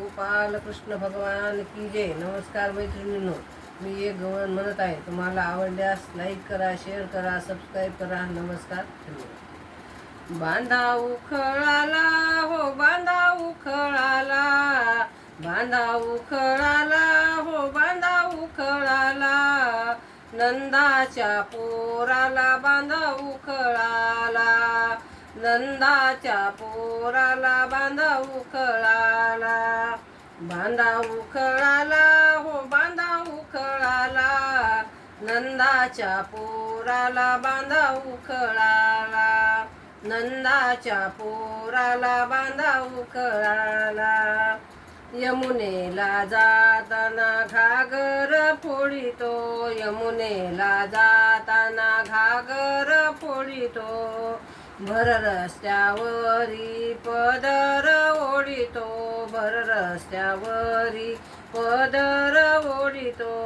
गोपाल कृष्ण भगवान की जय. नमस्कार मैत्रिणींनो, मी एक गवळण म्हणत आहे. तुम्हाला आवडल्यास लाईक करा, शेअर करा, सबस्क्राईब करा. नमस्कार. बांधा उखळाला हो, बांधा उखळाला, बांधा उखळाला हो, बांधा उखळाला, नंदाच्या पोराला बांधा उखळाला, नंदाच्या पोराला बांधा उखळाला, बांधा उखळाला हो, बांधा उखळाला, नंदाच्या पोराला बांधा उखळाला, नंदाच्या पोराला बांधा उखळाला. यमुनेला जाताना घागर फोडितो, यमुनेला जाताना घागर फोडितो, भर रस्त्यावरी पदर ओढितो, भर रस्त्यावरी पदर ओढितो,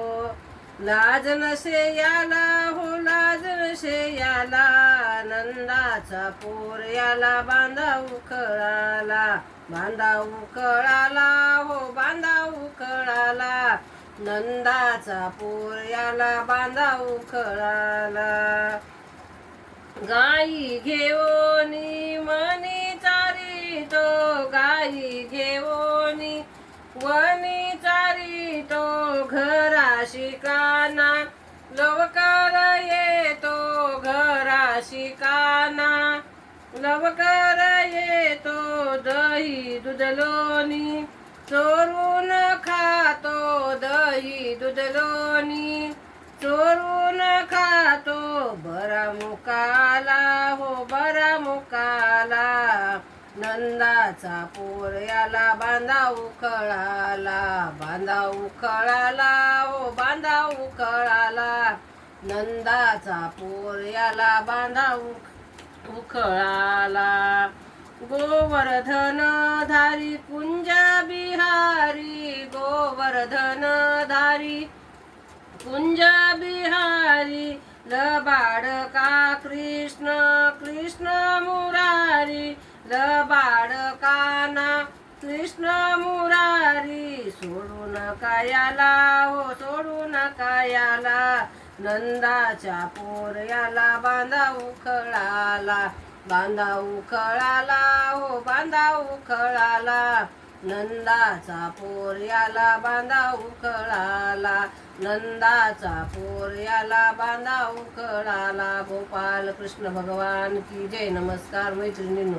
लाज नसे याला हो, लाज नसे याला, नंदाचा पोर याला बांधा उखळाला, बांधा उखळाला हो, बांधा उखळाला, नंदाचा पोर याला बांधा उखळाला. गाई घेऊनी मनी चारितो, गाई घेऊनी वनी चारितो, घराशी काना लवकर येतो, घराशी काना लवकर येतो, दही दूध लोणी चोरून खातो, दही दूध लोणी चोरून खातो, बरा मुकाला हो, बरा मुकाला, नंदाचा पोर याला बांधा उखळाला, बांधा उखळाला हो, बांधा उखळाला, नंदाचा पोर याला बांधा उखळाला. गोवर्धन धारी कुंज बिहारी, गोवर्धन धारी कुंज बिहारी, लबाडका कृष्ण कृष्ण मुरारी, लबाडकाना कृष्ण मुरारी, सोडू नका याला हो, सोडू नका याला, नंदाच्या पोर याला बांधा उखळाला, बांधा उखळाला हो, बांधा उखळाला, नंदाचा पोर याला बांधा उखळाला, नंदाचा पोर याला बांधा उखळाला. गोपाल कृष्ण भगवान की जय. नमस्कार मैत्रिणींनो.